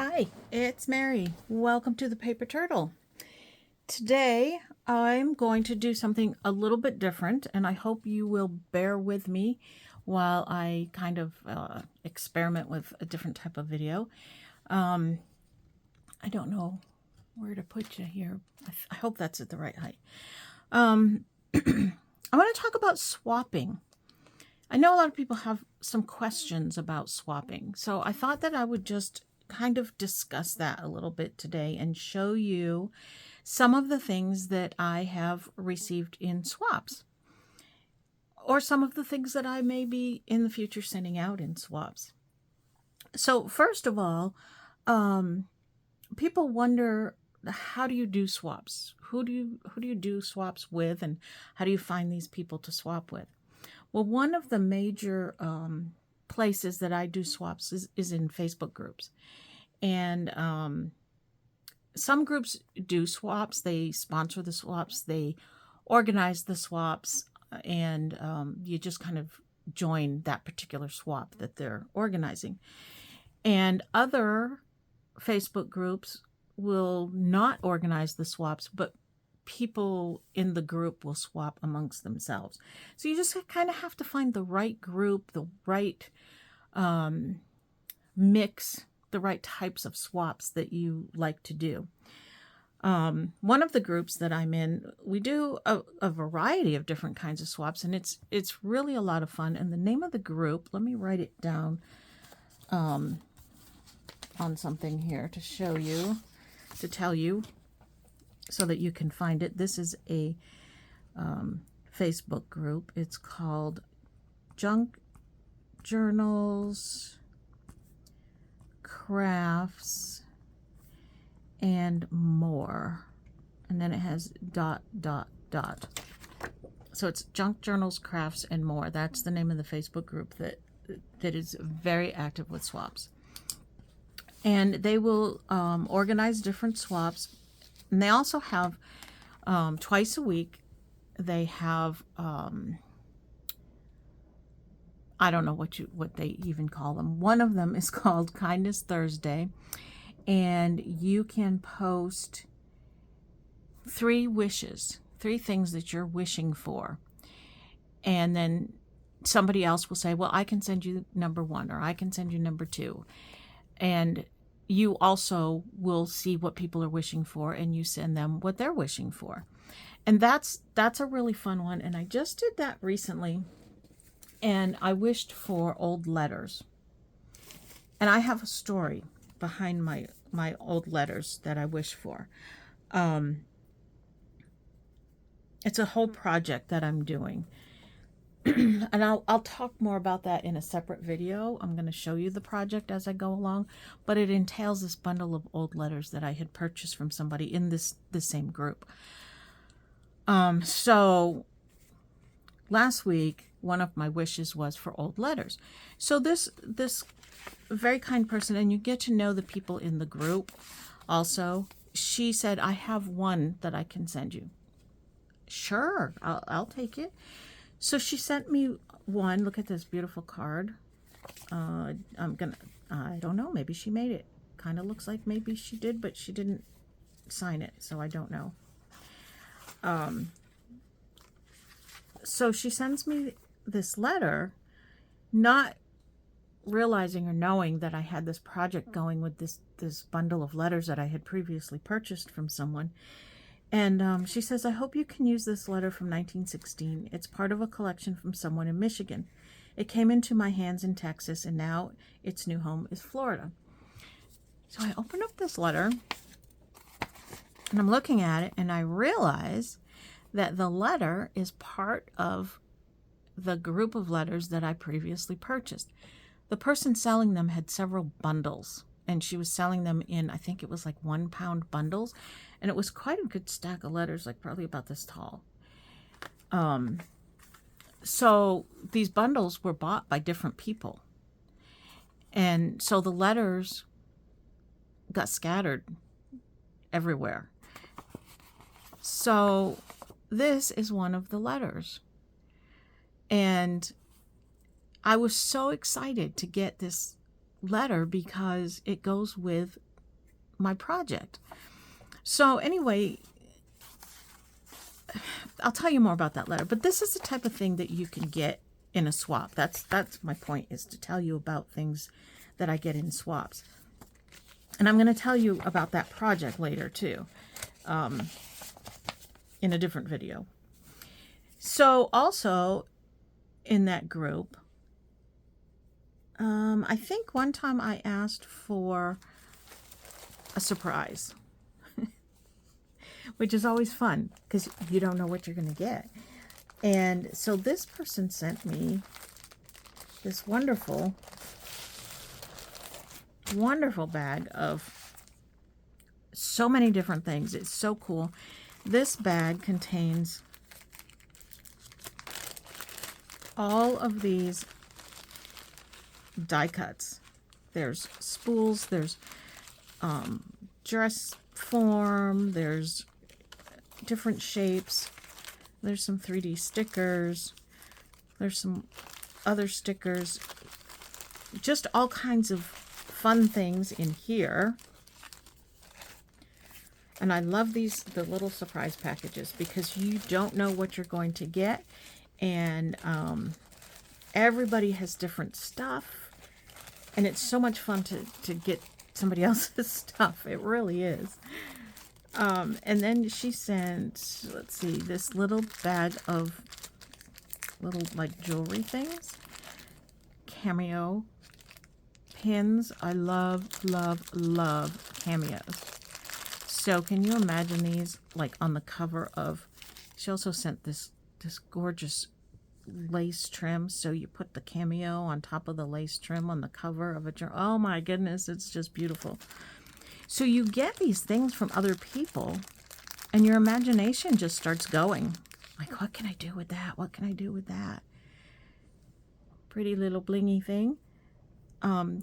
Hi, it's Mary. Welcome to the Paper Turtle. Today I'm going to do something a little bit different, and I hope you will bear with me while I kind of experiment with a different type of video. I don't know where to put you here. I hope that's at the right height. I want to talk about swapping. I know a lot of people have some questions about swapping, so I thought that I would just kind of discuss that a little bit today and show you some of the things that I have received in swaps, or some of the things that I may be in the future sending out in swaps. So first of all, people wonder, how do you do swaps? Who do you do swaps with, and how do you find these people to swap with? Well, one of the major places that I do swaps is in Facebook groups. And some groups do swaps. They sponsor the swaps. They organize the swaps. And you just kind of join that particular swap that they're organizing. And other Facebook groups will not organize the swaps, but people in the group will swap amongst themselves. So you just kind of have to find the right group, the right mix, the right types of swaps that you like to do. One of the groups that I'm in, we do a variety of different kinds of swaps, and it's really a lot of fun. And the name of the group, let me write it down on something here to show you, to tell you, so that you can find it. This is a Facebook group. It's called Junk Journals, Crafts, and More. And then it has ... So it's Junk Journals, Crafts, and More. That's the name of the Facebook group that is very active with swaps. And they will organize different swaps. And they also have twice a week, they have I don't know what they even call them. One of them is called Kindness Thursday, and you can post 3 wishes, 3 things that you're wishing for, and then somebody else will say, well, I can send you number 1, or I can send you number 2, and you also will see what people are wishing for, and you send them what they're wishing for. And that's a really fun one. And I just did that recently, and I wished for old letters. And I have a story behind my old letters that I wish for. It's a whole project that I'm doing. And I'll talk more about that in a separate video. I'm going to show you the project as I go along, but it entails this bundle of old letters that I had purchased from somebody in this same group. So last week, one of my wishes was for old letters. So this very kind person, and you get to know the people in the group also, she said, I have one that I can send you. Sure, I'll take it. So she sent me one. Look at this beautiful card. I don't know, maybe she made it. Kind of looks like maybe she did, but she didn't sign it, so I don't know. So she sends me this letter, not realizing or knowing that I had this project going with this bundle of letters that I had previously purchased from someone. And she says, I hope you can use this letter from 1916. It's part of a collection from someone in Michigan. It came into my hands in Texas, and now its new home is Florida. So I open up this letter, and I'm looking at it, and I realize that the letter is part of the group of letters that I previously purchased. The person selling them had several bundles, and she was selling them in, I think it was like 1-pound bundles, and it was quite a good stack of letters, like probably about this tall. So these bundles were bought by different people, and so the letters got scattered everywhere. So this is one of the letters, and I was so excited to get this letter because it goes with my project. So anyway, I'll tell you more about that letter, but this is the type of thing that you can get in a swap. That's my point, is to tell you about things that I get in swaps. And I'm going to tell you about that project later too, in a different video. So also in that group, I think one time I asked for a surprise, which is always fun because you don't know what you're going to get. And so this person sent me this wonderful, wonderful bag of so many different things. It's so cool. This bag contains all of these die cuts. There's spools, there's dress form, there's different shapes, there's some 3D stickers, there's some other stickers, just all kinds of fun things in here. And I love the little surprise packages because you don't know what you're going to get. And everybody has different stuff. And it's so much fun to get somebody else's stuff. It really is. And then she sent, let's see, this little bag of little like jewelry things. Cameo pins. I love, love, love cameos. So can you imagine these like on the cover of, she also sent this gorgeous lace trim. So you put the cameo on top of the lace trim on the cover of a journal. Oh my goodness, it's just beautiful. So you get these things from other people and your imagination just starts going. Like, what can I do with that? What can I do with that? Pretty little blingy thing.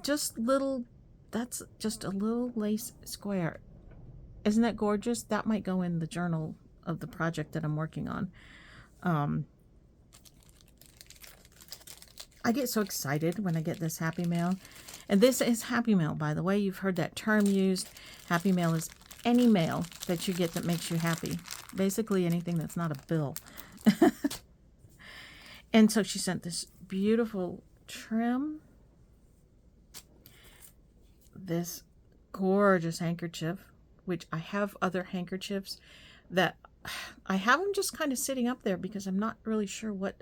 Just little, that's just a little lace square. Isn't that gorgeous? That might go in the journal of the project that I'm working on. I get so excited when I get this Happy Mail. And this is Happy Mail, by the way. You've heard that term used. Happy Mail is any mail that you get that makes you happy. Basically anything that's not a bill. And so she sent this beautiful trim. This gorgeous handkerchief, which I have other handkerchiefs that I have them just kind of sitting up there because I'm not really sure what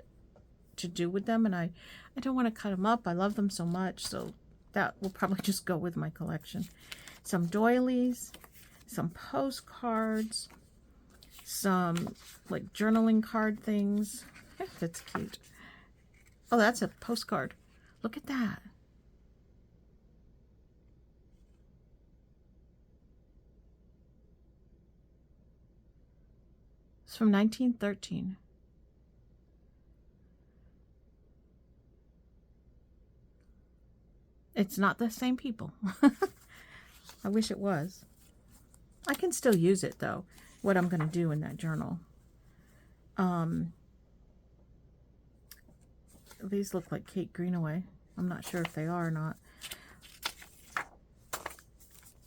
to do with them, and I don't want to cut them up. I love them so much, so that will probably just go with my collection. Some doilies, some postcards, some like journaling card things. That's cute. Oh, that's a postcard. Look at that. It's from 1913. It's not the same people. I wish it was. I can still use it though, what I'm going to do in that journal. These look like Kate Greenaway. I'm not sure if they are or not.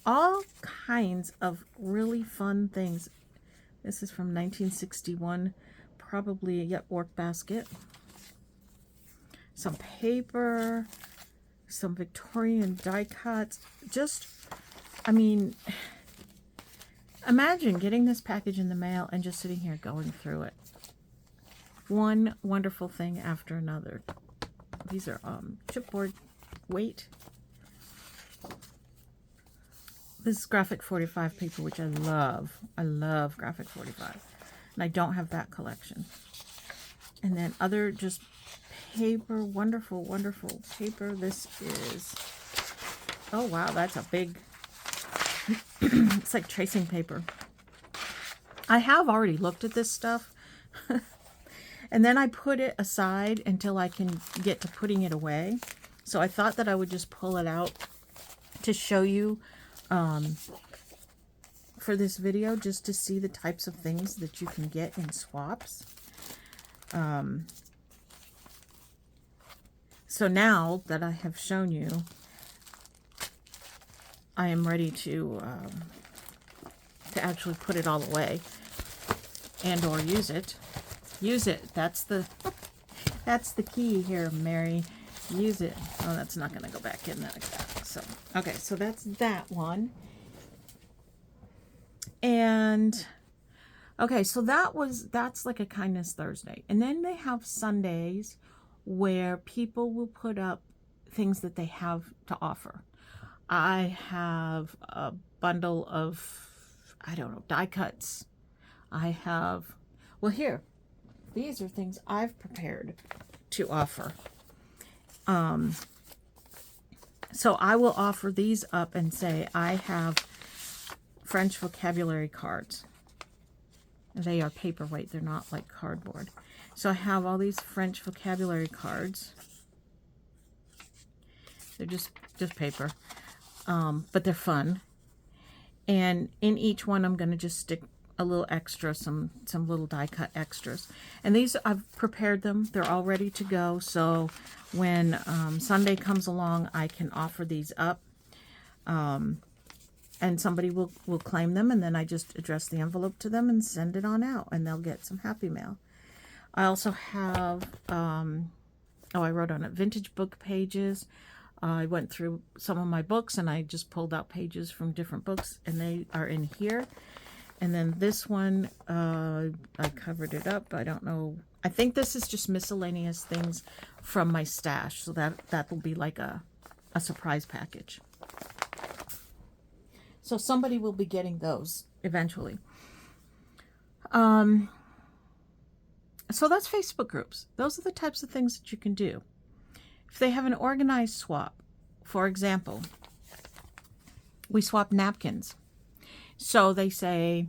All kinds of really fun things. This is from 1961, probably a work basket. Some paper, some Victorian die cuts. Just, I mean, imagine getting this package in the mail and just sitting here going through it. One wonderful thing after another. These are chipboard weight. This is Graphic 45 paper, which I love. I love Graphic 45. And I don't have that collection. And then other just paper, wonderful, wonderful paper. This is, oh wow, that's a big, it's like tracing paper. I have already looked at this stuff. And then I put it aside until I can get to putting it away. So I thought that I would just pull it out to show you for this video, just to see the types of things that you can get in swaps. So now that I have shown you I am ready to actually put it all away and or use it. Use it. That's the that's the key here, Mary. Use it. Oh, that's not going to go back in like that. So, okay, so that's that one. And okay, so that's like a Kindness Thursday. And then they have Sundays where people will put up things that they have to offer. I have a bundle of, I don't know, die cuts. I have, well, here, these are things I've prepared to offer. So I will offer these up and say I have French vocabulary cards. They are paperweight. They're not like cardboard. So I have all these French vocabulary cards. They're just paper, but they're fun. And in each one, I'm going to just stick a little extra, some little die cut extras. And these, I've prepared them. They're all ready to go. So when Sunday comes along, I can offer these up. And somebody will claim them, and then I just address the envelope to them and send it on out, and they'll get some happy mail. I also have, I wrote on it, vintage book pages. I went through some of my books, and I just pulled out pages from different books, and they are in here. And then this one, I covered it up. I don't know. I think this is just miscellaneous things from my stash, so that will be like a surprise package. So somebody will be getting those eventually. So that's Facebook groups. Those are the types of things that you can do. If they have an organized swap, for example, we swap napkins. So they say,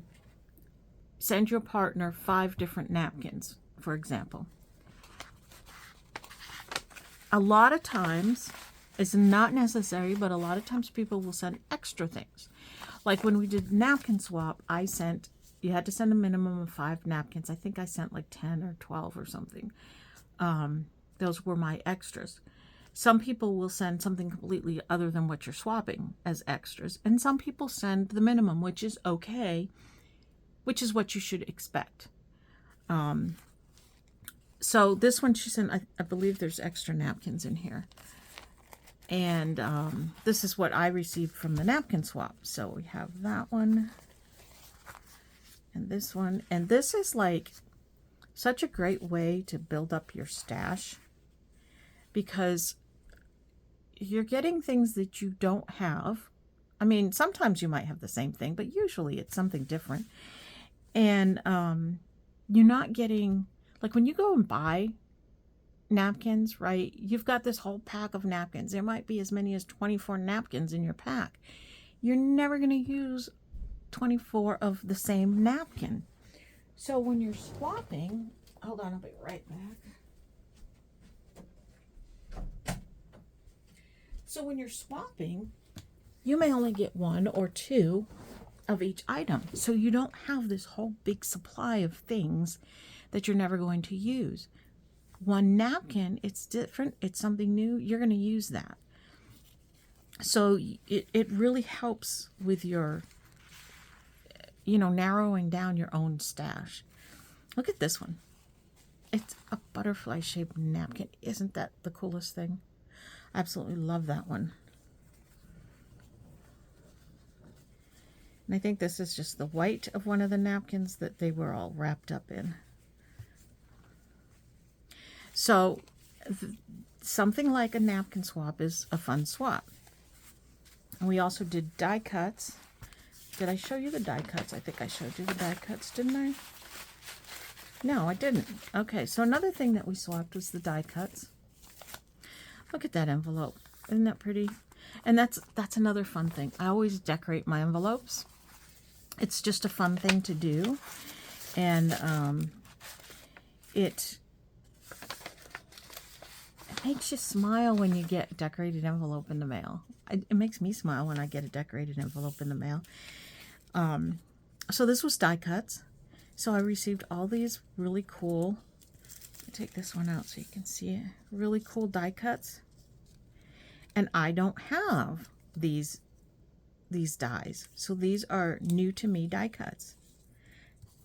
send your partner 5 different napkins, for example. A lot of times, it's not necessary, but a lot of times people will send extra things. Like when we did napkin swap, you had to send a minimum of 5 napkins. I think I sent like 10 or 12 or something. Those were my extras. Some people will send something completely other than what you're swapping as extras. And some people send the minimum, which is okay, which is what you should expect. So this one she sent, I believe there's extra napkins in here. And this is what I received from the napkin swap. So we have that one and this one. And this is like such a great way to build up your stash, because you're getting things that you don't have. I mean, sometimes you might have the same thing, but usually it's something different. And you're not getting, like when you go and buy napkins, right? You've got this whole pack of napkins. There might be as many as 24 napkins in your pack. You're never going to use 24 of the same napkin. So when you're swapping, hold on, I'll be right back. So when you're swapping, you may only get 1 or 2 of each item. So you don't have this whole big supply of things that you're never going to use. One napkin, it's different, it's something new, you're going to use that. So it really helps with your, narrowing down your own stash. Look at this one. It's a butterfly shaped napkin. Isn't that the coolest thing? I absolutely love that one. And I think this is just the white of one of the napkins that they were all wrapped up in. So something like a napkin swap is a fun swap. And we also did die cuts. Did I show you the die cuts? I think I showed you the die cuts, didn't I? No, I didn't. Okay, so another thing that we swapped was the die cuts. Look at that envelope. Isn't that pretty? And that's another fun thing. I always decorate my envelopes. It's just a fun thing to do. And it makes you smile when you get a decorated envelope in the mail. It makes me smile when I get a decorated envelope in the mail. So this was die cuts. So I received all these really cool, let me take this one out so you can see it, really cool die cuts. And I don't have these these dies. So these are new to me die cuts.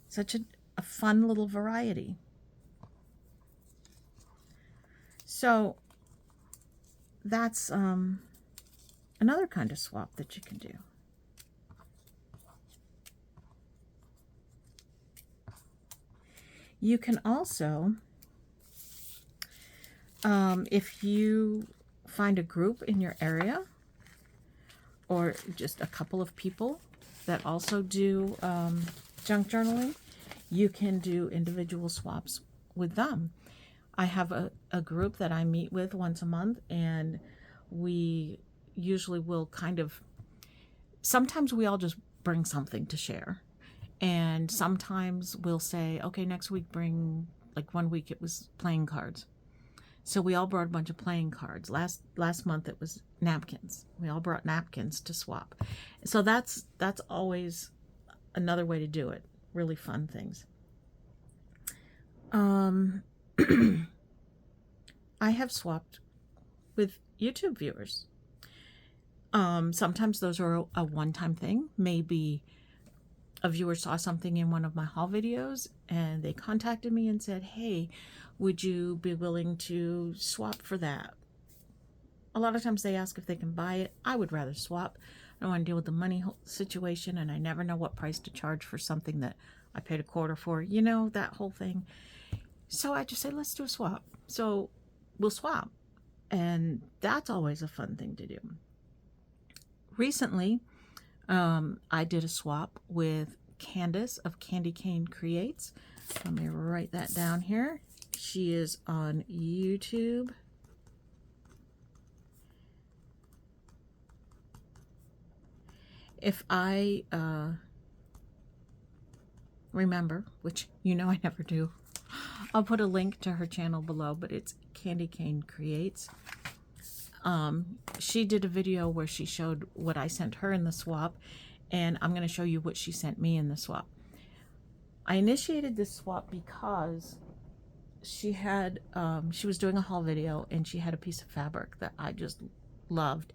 Such a fun little variety. So that's another kind of swap that you can do. You can also, if you find a group in your area, or just a couple of people that also do junk journaling, you can do individual swaps with them. I have a group that I meet with once a month, and we usually will kind of, sometimes we all just bring something to share. And sometimes we'll say, okay, next week bring, like one week it was playing cards. So we all brought a bunch of playing cards. Last month it was napkins. We all brought napkins to swap. So that's always another way to do it. Really fun things. I have swapped with YouTube viewers. Sometimes those are a one-time thing. Maybe a viewer saw something in one of my haul videos and they contacted me and said, hey, would you be willing to swap for that? A lot of times they ask if they can buy it. I would rather swap. I don't want to deal with the money situation, and I never know what price to charge for something that I paid a quarter for, you know, that whole thing. So I just say, let's do a swap. So we'll swap. And that's always a fun thing to do. Recently, I did a swap with Candace of Candy Cane Creates. Let me write that down here. She is on YouTube. If I remember, which you know I never do, I'll put a link to her channel below, but it's Candy Cane Creates. She did a video where she showed what I sent her in the swap, and I'm going to show you what she sent me in the swap. I initiated this swap because she had, she was doing a haul video, and she had a piece of fabric that I just loved.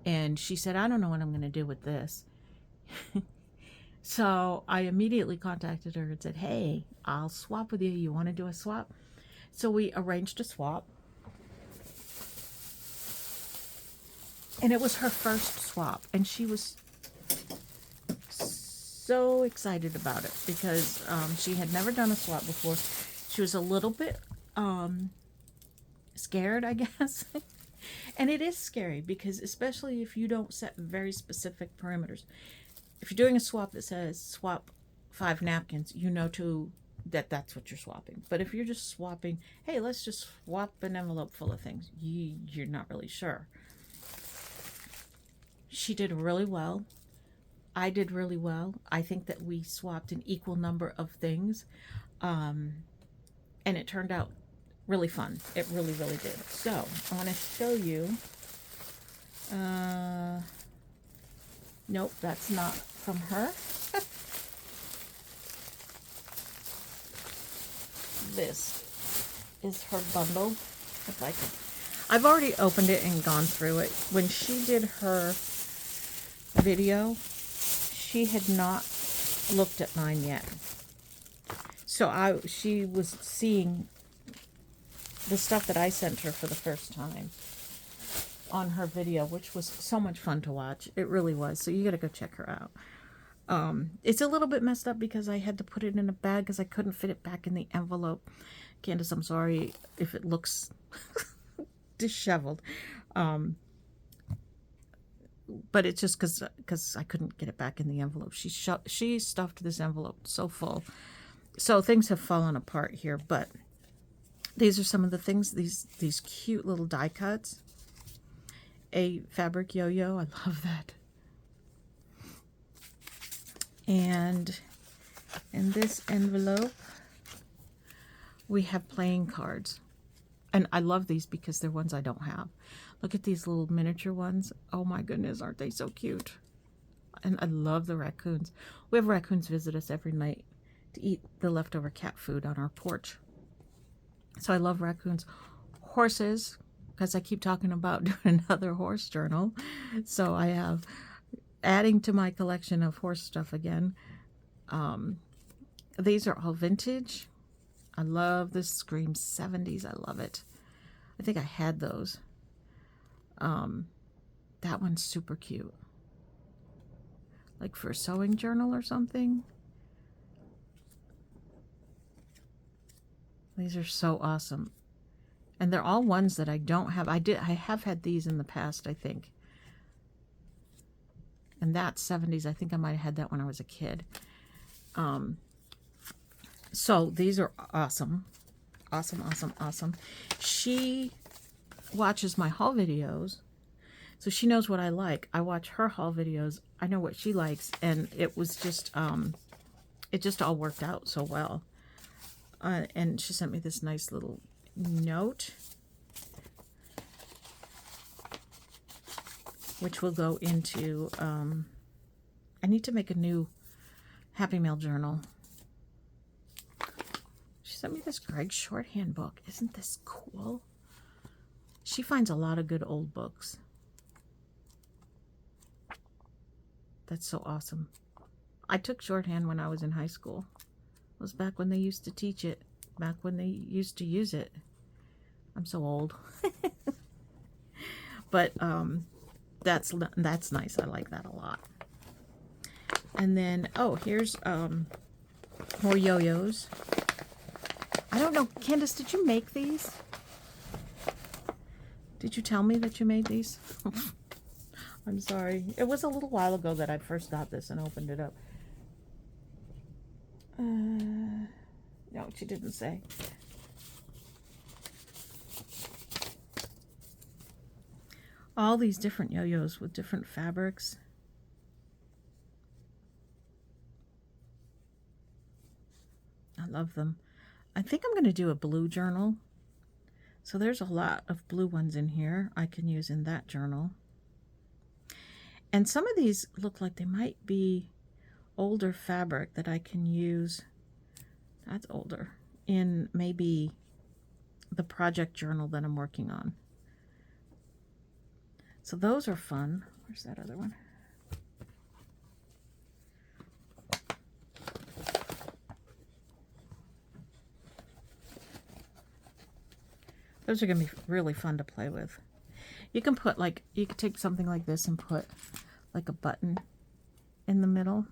And she said, I don't know what I'm going to do with this. So I immediately contacted her and said, hey, I'll swap with you. You want to do a swap? So we arranged a swap. And it was her first swap. And she was so excited about it because she had never done a swap before. She was a little bit scared, I guess. And it is scary because especially if you don't set very specific parameters. If you're doing a swap that says swap 5 napkins, you know that's what you're swapping. But if you're just swapping, hey, let's just swap an envelope full of things, you're not really sure. She did really well. I did really well. I think that we swapped an equal number of things. And it turned out really fun. It really, really did. So I want to show you. Nope, that's not from her. This is her bundle. If I could, I've already opened it and gone through it. When she did her video, she had not looked at mine yet. So she was seeing the stuff that I sent her for the first time on her video, which was so much fun to watch. It really was. So you got to go check her out. It's a little bit messed up because I had to put it in a bag because I couldn't fit it back in the envelope. Candace, I'm sorry if it looks disheveled. But it's just because I couldn't get it back in the envelope. She stuffed this envelope so full. So things have fallen apart here, but these are some of the things, these cute little die cuts. A fabric yo-yo, I love that. And in this envelope, we have playing cards. And I love these because they're ones I don't have. Look at these little miniature ones. Oh my goodness, aren't they so cute? And I love the raccoons. We have raccoons visit us every night to eat the leftover cat food on our porch. So I love raccoons. Horses, because I keep talking about doing another horse journal. So I have adding to my collection of horse stuff again. These are all vintage. I love this Scream 70s. I love it. I think I had those. That one's super cute. Like for a sewing journal or something. These are so awesome. And they're all ones that I don't have. I have had these in the past, I think. And that 70s, I think I might have had that when I was a kid. So these are awesome. Awesome, awesome, awesome. She watches my haul videos, so she knows what I like. I watch her haul videos. I know what she likes, and it was just, it just all worked out so well. And she sent me this nice little note, which will go into, I need to make a new Happy Mail journal. She sent me this Greg shorthand book. Isn't this cool? She finds a lot of good old books. That's so awesome. I took shorthand when I was in high school. It was back when they used to teach it. Back when they used to use it. I'm so old. But that's nice. I like that a lot. And then, oh, here's more yo-yos. I don't know, Candace, did you make these? Did you tell me that you made these? I'm sorry. It was a little while ago that I first got this and opened it up. No, she didn't say. All these different yo-yos with different fabrics. I love them. I think I'm going to do a blue journal. So there's a lot of blue ones in here I can use in that journal. And some of these look like they might be older fabric that I can use. That's older. In maybe the project journal that I'm working on. So those are fun. Where's that other one? Those are going to be really fun to play with. You can put like, you could take something like this and put like a button in the middle.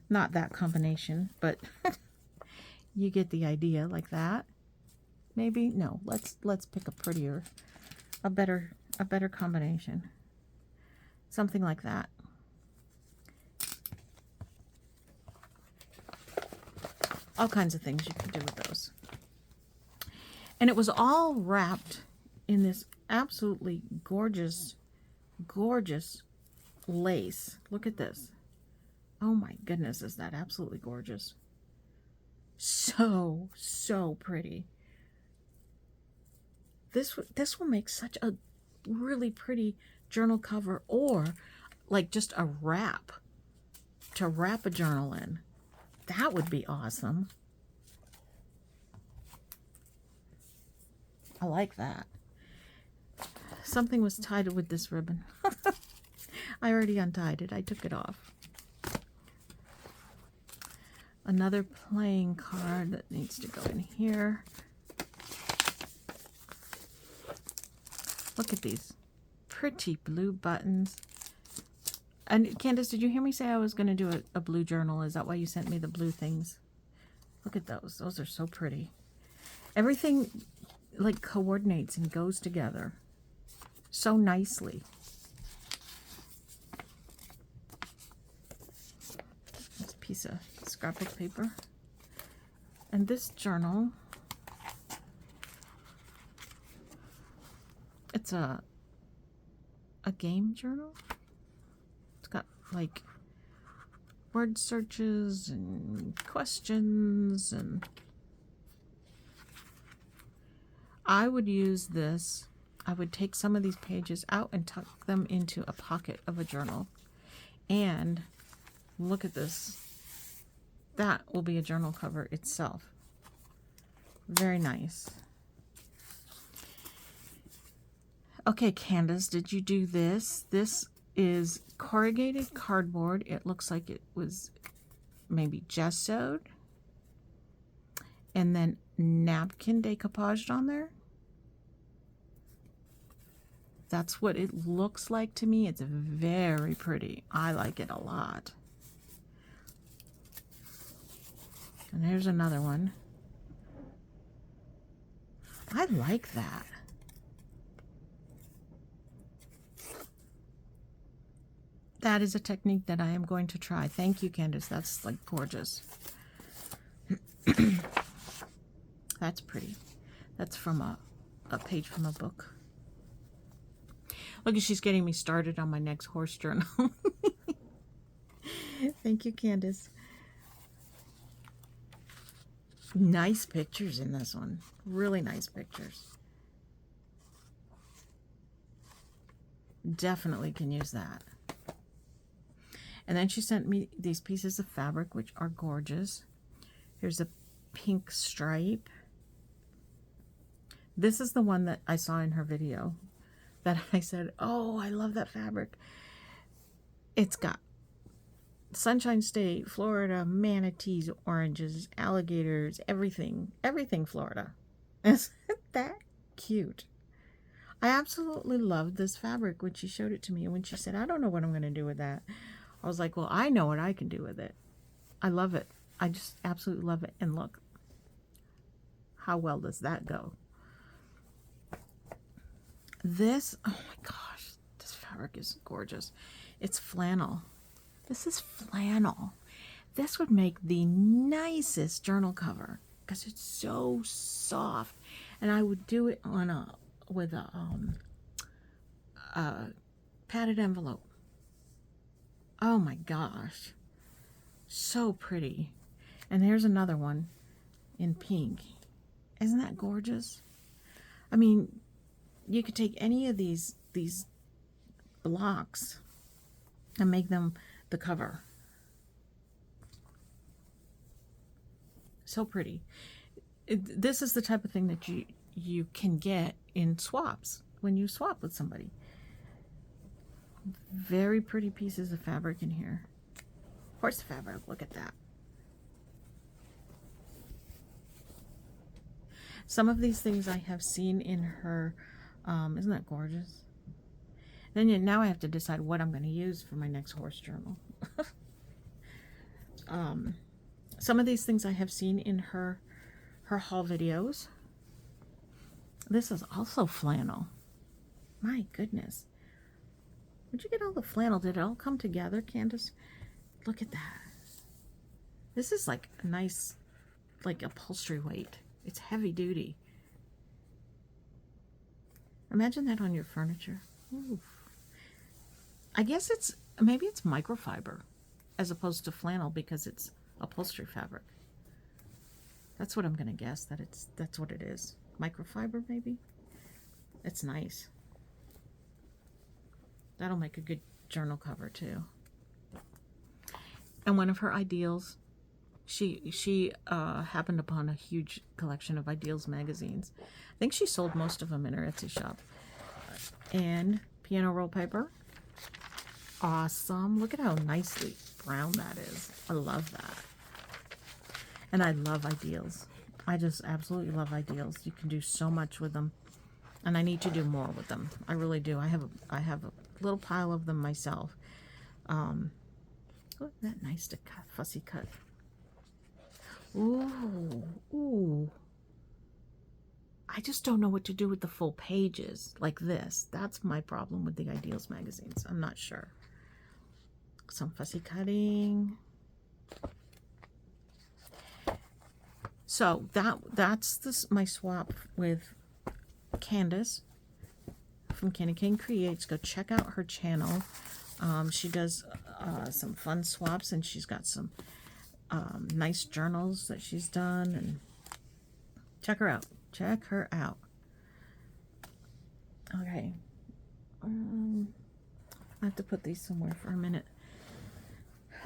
Not that combination, but you get the idea, like that. Maybe, no, let's pick a prettier, a better combination. Something like that. All kinds of things you can do with those. And it was all wrapped in this absolutely gorgeous, gorgeous lace. Look at this. Oh my goodness, is that absolutely gorgeous. So, so pretty. This will make such a really pretty journal cover, or like just a wrap to wrap a journal in. That would be awesome. I like that. Something was tied with this ribbon. I already untied it. I took it off. Another playing card that needs to go in here. Look at these pretty blue buttons. And Candace, did you hear me say I was going to do a blue journal? Is that why you sent me the blue things? Look at those. Those are so pretty. Everything like coordinates and goes together so nicely. This piece of scrapbook paper. And this journal, it's a game journal. It's got like word searches and questions, and I would use this. I would take some of these pages out and tuck them into a pocket of a journal. And look at this. That will be a journal cover itself. Very nice. Okay, Candace, did you do this? This is corrugated cardboard. It looks like it was maybe gessoed. And then napkin decoupaged on there. That's what it looks like to me. It's very pretty. I like it a lot. And there's another one. I like that. That is a technique that I am going to try. Thank you, Candace. That's like gorgeous. That's pretty. That's from a page from a book. Look, she's getting me started on my next horse journal. Thank you, Candace. Nice pictures in this one. Really nice pictures. Definitely can use that. And then she sent me these pieces of fabric, which are gorgeous. Here's a pink stripe. This is the one that I saw in her video that I said, oh, I love that fabric. It's got Sunshine State, Florida, manatees, oranges, alligators, everything Florida. Isn't that cute? I absolutely loved this fabric when she showed it to me. And when she said, I don't know what I'm going to do with that, I was like, well, I know what I can do with it. I love it. I just absolutely love it. And look, how well does that go? This, oh my gosh, this fabric is gorgeous. It's flannel. This is flannel. This would make the nicest journal cover because it's so soft. And I would do it on with a padded envelope. Oh my gosh, so pretty. And here's another one in pink. Isn't that gorgeous? I mean, you could take any of these blocks and make them the cover. So pretty. This is the type of thing that you can get in swaps when you swap with somebody. Very pretty pieces of fabric in here. Horse fabric, look at that. Some of these things I have seen in her, isn't that gorgeous? Then now I have to decide what I'm going to use for my next horse journal. Some of these things I have seen in her haul videos. This is also flannel. My goodness. Where'd you get all the flannel? Did it all come together, Candace? Look at that. This is like a nice, like upholstery weight. It's heavy duty. Imagine that on your furniture. Ooh. I guess maybe it's microfiber as opposed to flannel because it's upholstery fabric. That's what I'm gonna guess. That's what it is. Microfiber, maybe. It's nice. That'll make a good journal cover too. And one of her ideals, she happened upon a huge collection of Ideals magazines. I think she sold most of them in her Etsy shop. And piano roll paper. Awesome. Look at how nicely brown that is. I love that. And I love Ideals. I just absolutely love Ideals. You can do so much with them. And I need to do more with them. I really do. I have a little pile of them myself. Isn't that nice to cut, fussy cut? Ooh, ooh. I just don't know what to do with the full pages like this. That's my problem with the Ideals magazines. I'm not sure. Some fussy cutting. So that's my swap with Candace from Candy Cane Creates. Go check out her channel. She does some fun swaps, and she's got some nice journals that she's done. And check her out. Check her out. Okay. I have to put these somewhere for a minute.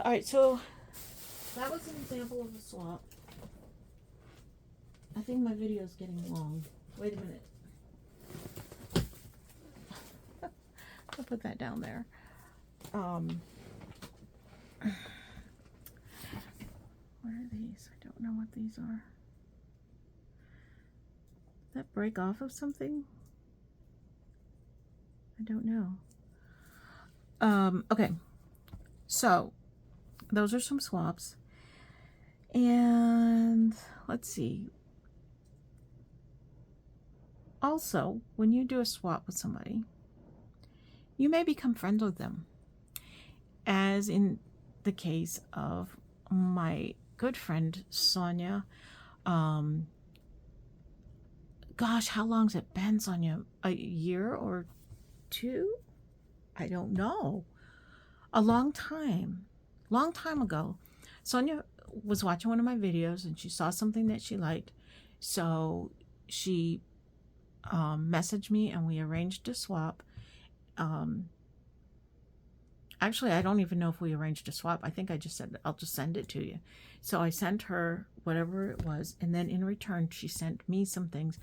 All right, so that was an example of a swap. I think my video is getting long. Wait a minute. I'll put that down there. What are these? I don't know what these are. Did that break off of something? I don't know. Okay. So, those are some swaps. And let's see. Also, when you do a swap with somebody, you may become friends with them. As in the case of my good friend Sonia. Gosh, how long's it been, Sonia? A year or two? I don't know. A long time ago. Sonia was watching one of my videos and she saw something that she liked. So she messaged me and we arranged a swap. Actually, I don't even know if we arranged a swap. I think I just said, I'll just send it to you. So I sent her whatever it was. And then in return, she sent me some things.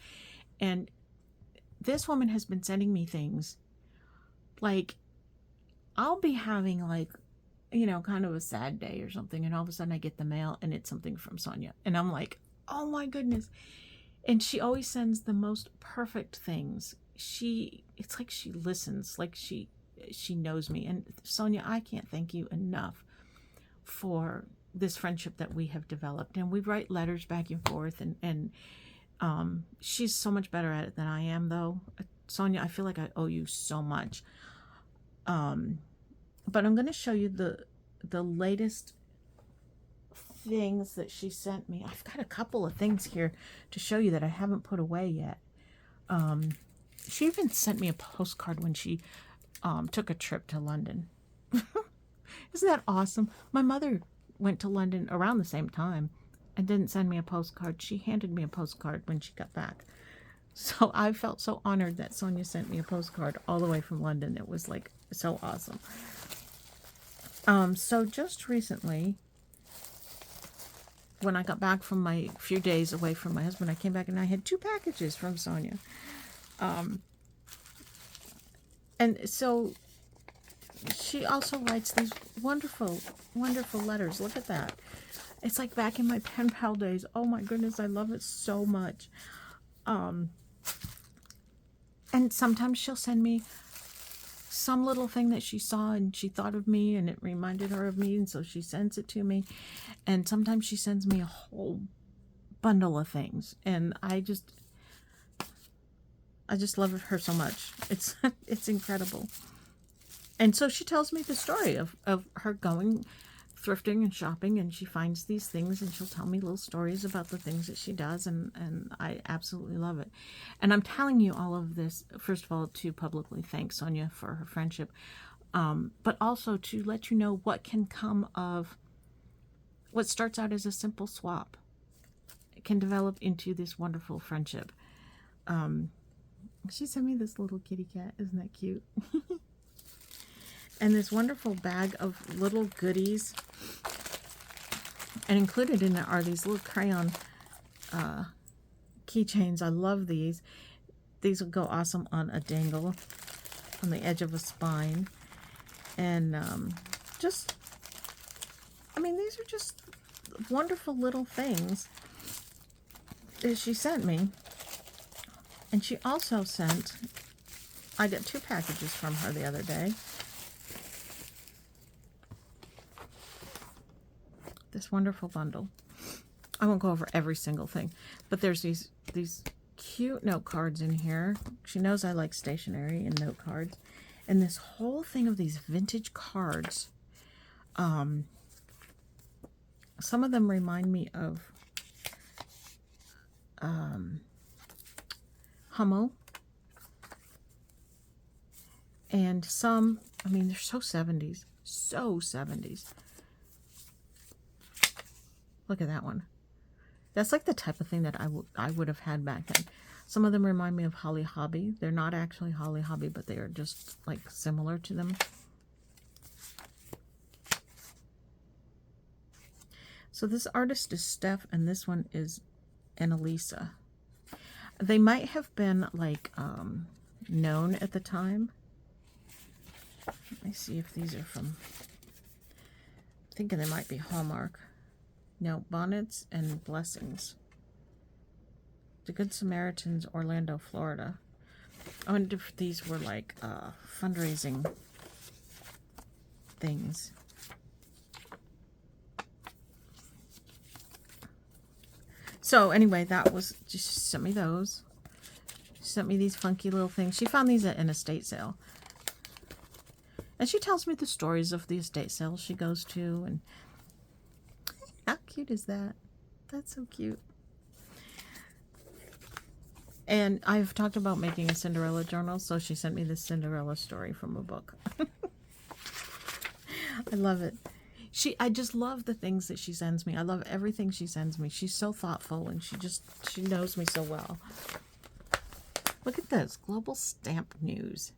And this woman has been sending me things. Like, I'll be having like, you know, kind of a sad day or something. And all of a sudden I get the mail and it's something from Sonia. And I'm like, oh my goodness. And she always sends the most perfect things. It's like she listens, like she knows me. And Sonia, I can't thank you enough for this friendship that we have developed. And we write letters back and forth, and she's so much better at it than I am, though. Sonia, I feel like I owe you so much. But I'm going to show you the latest things that she sent me. I've got a couple of things here to show you that I haven't put away yet. She even sent me a postcard when she took a trip to London. Isn't that awesome? My mother went to London around the same time and didn't send me a postcard. She handed me a postcard when she got back. So I felt so honored that Sonia sent me a postcard all the way from London. It was like so awesome. So just recently, when I got back from my few days away from my husband, I came back and I had 2 packages from Sonia. And so she also writes these wonderful, wonderful letters. Look at that. It's like back in my pen pal days. Oh my goodness, I love it so much. And sometimes she'll send me some little thing that she saw and she thought of me and it reminded her of me, and so she sends it to me. And sometimes she sends me a whole bundle of things, and I just love her so much. It's incredible. And so she tells me the story of her going thrifting and shopping, and she finds these things and she'll tell me little stories about the things that she does, and I absolutely love it. And I'm telling you all of this, first of all, to publicly thank Sonia for her friendship, but also to let you know what can come of what starts out as a simple swap. It can develop into this wonderful friendship. She sent me this little kitty cat. Isn't that cute? And this wonderful bag of little goodies. And included in it are these little crayon keychains. I love these. These will go awesome on a dangle on the edge of a spine. And just, I mean, these are just wonderful little things that she sent me. And she also sent, I got 2 packages from her the other day. This wonderful bundle. I won't go over every single thing, but there's these cute note cards in here. She knows I like stationery and note cards. And this whole thing of these vintage cards. Some of them remind me of Hummel. And some, I mean, they're so 70s. So 70s. Look at that one. That's like the type of thing that I would have had back then. Some of them remind me of Holly Hobbie. They're not actually Holly Hobbie, but they are just like similar to them. So this artist is Steph, and this one is Annalisa. They might have been like known at the time. Let me see if these are from, I'm thinking they might be Hallmark. No, Bonnets and Blessings. The Good Samaritans, Orlando, Florida. I wonder if these were like fundraising things. So anyway, that was, just sent me those. She sent me these funky little things. She found these at an estate sale. And she tells me the stories of the estate sales she goes to. And how cute is that? That's so cute. And I've talked about making a Cinderella journal, so she sent me this Cinderella story from a book. I love it. I just love the things that she sends me. I love everything she sends me. She's so thoughtful, and she knows me so well. Look at this, Global Stamp News.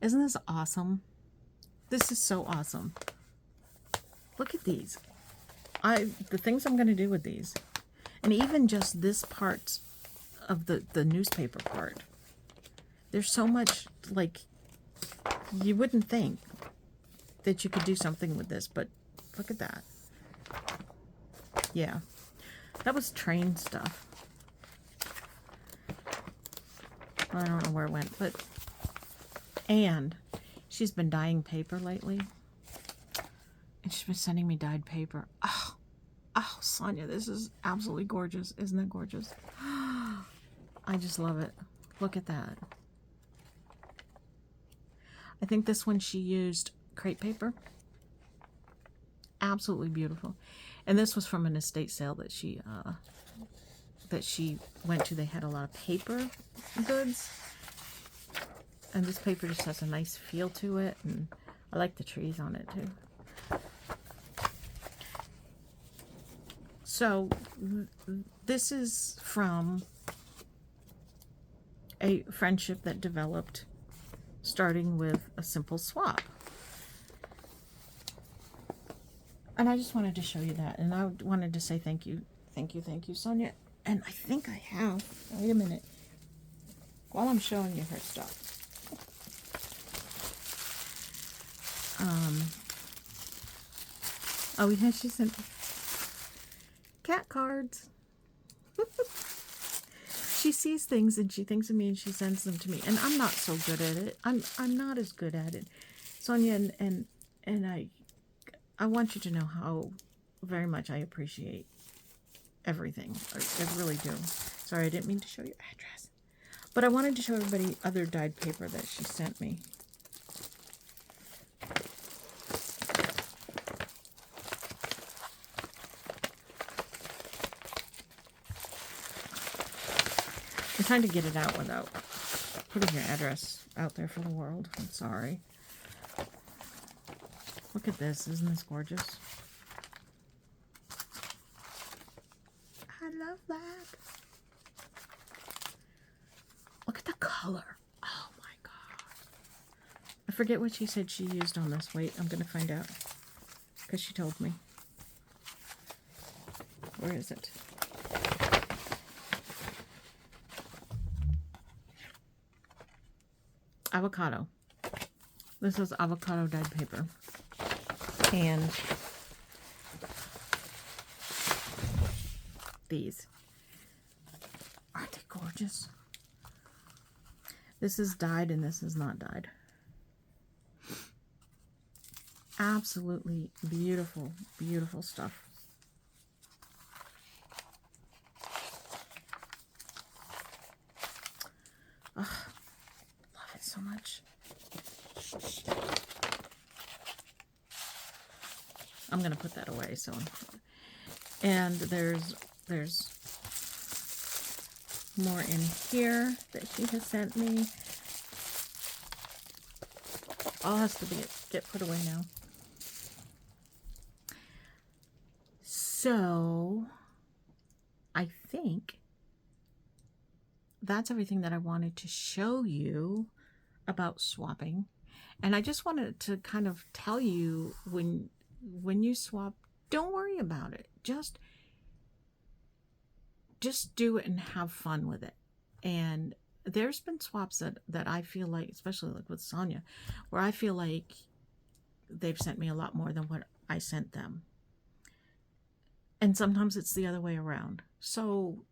Isn't this awesome? This is so awesome. Look at these. The things I'm going to do with these. And even just this part of the newspaper part. There's so much, like, you wouldn't think that you could do something with this, but look at that. Yeah. That was train stuff. I don't know where it went, but... And she's been dyeing paper lately. And she's been sending me dyed paper. Oh, Sonia, this is absolutely gorgeous. Isn't that gorgeous? I just love it. Look at that. I think this one she used crepe paper. Absolutely beautiful. And this was from an estate sale that she went to. They had a lot of paper goods. And this paper just has a nice feel to it. And I like the trees on it too. So this is from a friendship that developed starting with a simple swap. And I just wanted to show you that. And I wanted to say thank you, Sonia. And I think I have, wait a minute, while I'm showing you her stuff. Oh yeah, she sent cat cards. She sees things and she thinks of me and she sends them to me. And I'm not so good at it. I'm not as good at it. Sonia, and I want you to know how very much I appreciate everything. I really do. Sorry, I didn't mean to show your address. But I wanted to show everybody other dyed paper that she sent me. I'm trying to get it out without putting your address out there for the world. I'm sorry. Look at this. Isn't this gorgeous? I love that. Look at the color. Oh my God. I forget what she said she used on this. Wait, I'm going to find out. Because she told me. Where is it? Avocado. This is avocado dyed paper. And these. Aren't they gorgeous? This is dyed and this is not dyed. Absolutely beautiful, beautiful stuff. Oh, love it so much. I'm going to put that away. So, and there's more in here that she has sent me. All has to get put away now. So, I think that's everything that I wanted to show you about swapping. And I just wanted to kind of tell you, when you swap, don't worry about it. Just do it and have fun with it. And there's been swaps that I feel like, especially like with Sonia, where I feel like they've sent me a lot more than what I sent them. And sometimes it's the other way around. So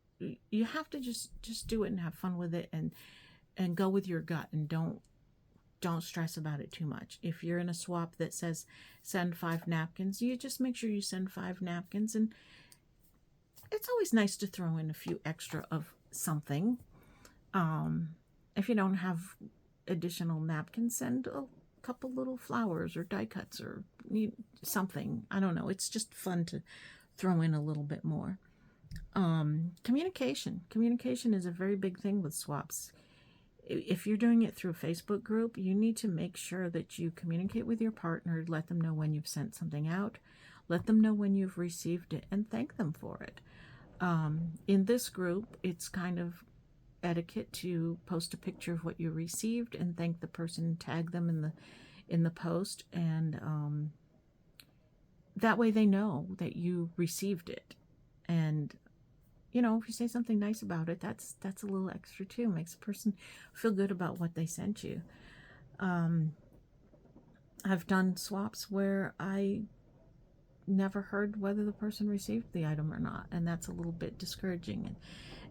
you have to just do it and have fun with it, and go with your gut, and don't stress about it too much. If you're in a swap that says send 5 napkins, you just make sure you send 5 napkins. And it's always nice to throw in a few extra of something. If you don't have additional napkins, send a couple little flowers or die cuts or something. I don't know. It's just fun to throw in a little bit more. Communication is a very big thing with swaps. If you're doing it through a Facebook group, you need to make sure that you communicate with your partner, let them know when you've sent something out, let them know when you've received it, and thank them for it. In this group, it's kind of etiquette to post a picture of what you received and thank the person, tag them in the post, and that way they know that you received it. And you know, if you say something nice about it, that's a little extra too. Makes a person feel good about what they sent you. I've done swaps where I never heard whether the person received the item or not, and that's a little bit discouraging. And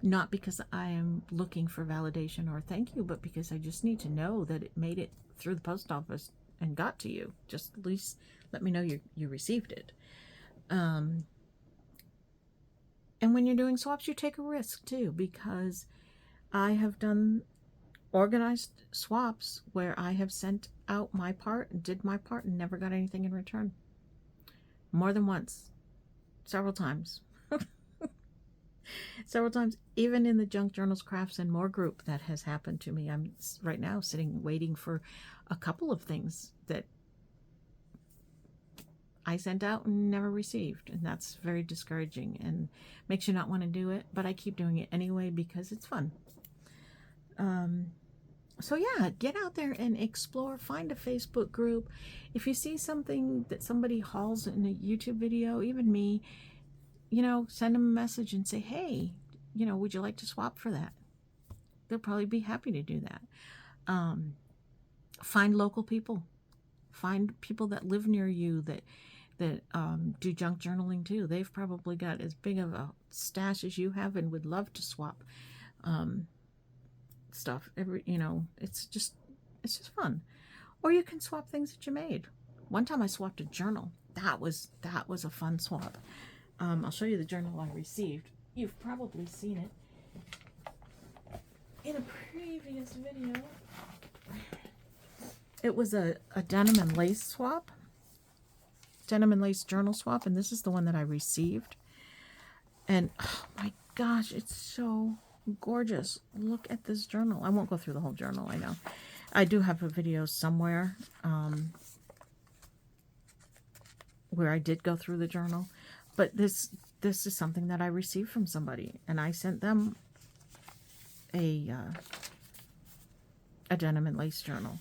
not because I am looking for validation or thank you, but because I just need to know that it made it through the post office and got to you. Just at least let me know you received it. And when you're doing swaps, you take a risk too, because I have done organized swaps where I have sent out my part and did my part and never got anything in return. More than once. Several times. Several times. Even in the Junk Journals, Crafts, and More group, that has happened to me. I'm right now sitting waiting for a couple of things that I sent out and never received, and that's very discouraging and makes you not want to do it, but I keep doing it anyway because it's fun. So yeah, get out there and explore. Find a Facebook group. If you see something that somebody hauls in a YouTube video, even me, you know, send them a message and say, hey, you know, would you like to swap for that? They'll probably be happy to do that. Find local people. Find people that live near you that do junk journaling too. They've probably got as big of a stash as you have and would love to swap stuff. You know, it's just fun. Or you can swap things that you made. One time I swapped a journal. That was a fun swap. I'll show you the journal I received. You've probably seen it in a previous video. It was a denim and lace swap. Denim and lace journal swap, and this is the one that I received. And oh my gosh, it's so gorgeous. Look at this journal. I won't go through the whole journal, I know. I do have a video somewhere where I did go through the journal, but this is something that I received from somebody, and I sent them a denim and lace journal.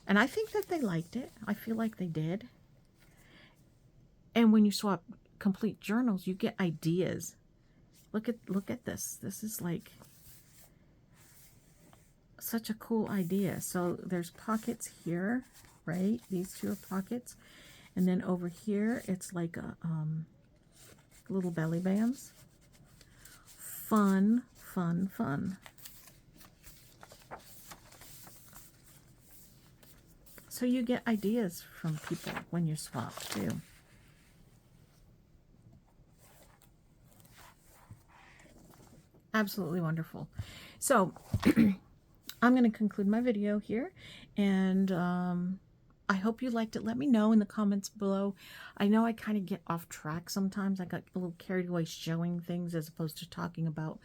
And I think that they liked it. I feel like they did. And when you swap complete journals, you get ideas. Look at this. This is like such a cool idea. So there's pockets here, right? These two are pockets. And then over here, it's like a little belly bands. Fun, fun, fun. So you get ideas from people when you swap too. Absolutely wonderful. So I'm going to conclude my video here, and I hope you liked it. Let me know in the comments below. I know I kind of get off track sometimes. I got a little carried away showing things as opposed to talking about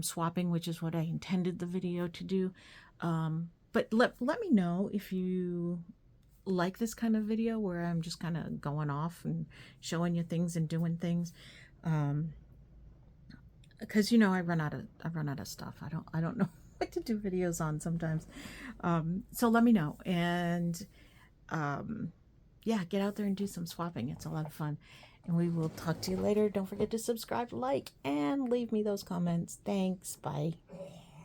swapping, which is what I intended the video to do. But let me know if you like this kind of video where I'm just kind of going off and showing you things and doing things. Because you know I run out of stuff. I don't know what to do videos on sometimes. So let me know, and yeah, get out there and do some swapping. It's a lot of fun, and we will talk to you later. Don't forget to subscribe, like, and leave me those comments. Thanks. Bye.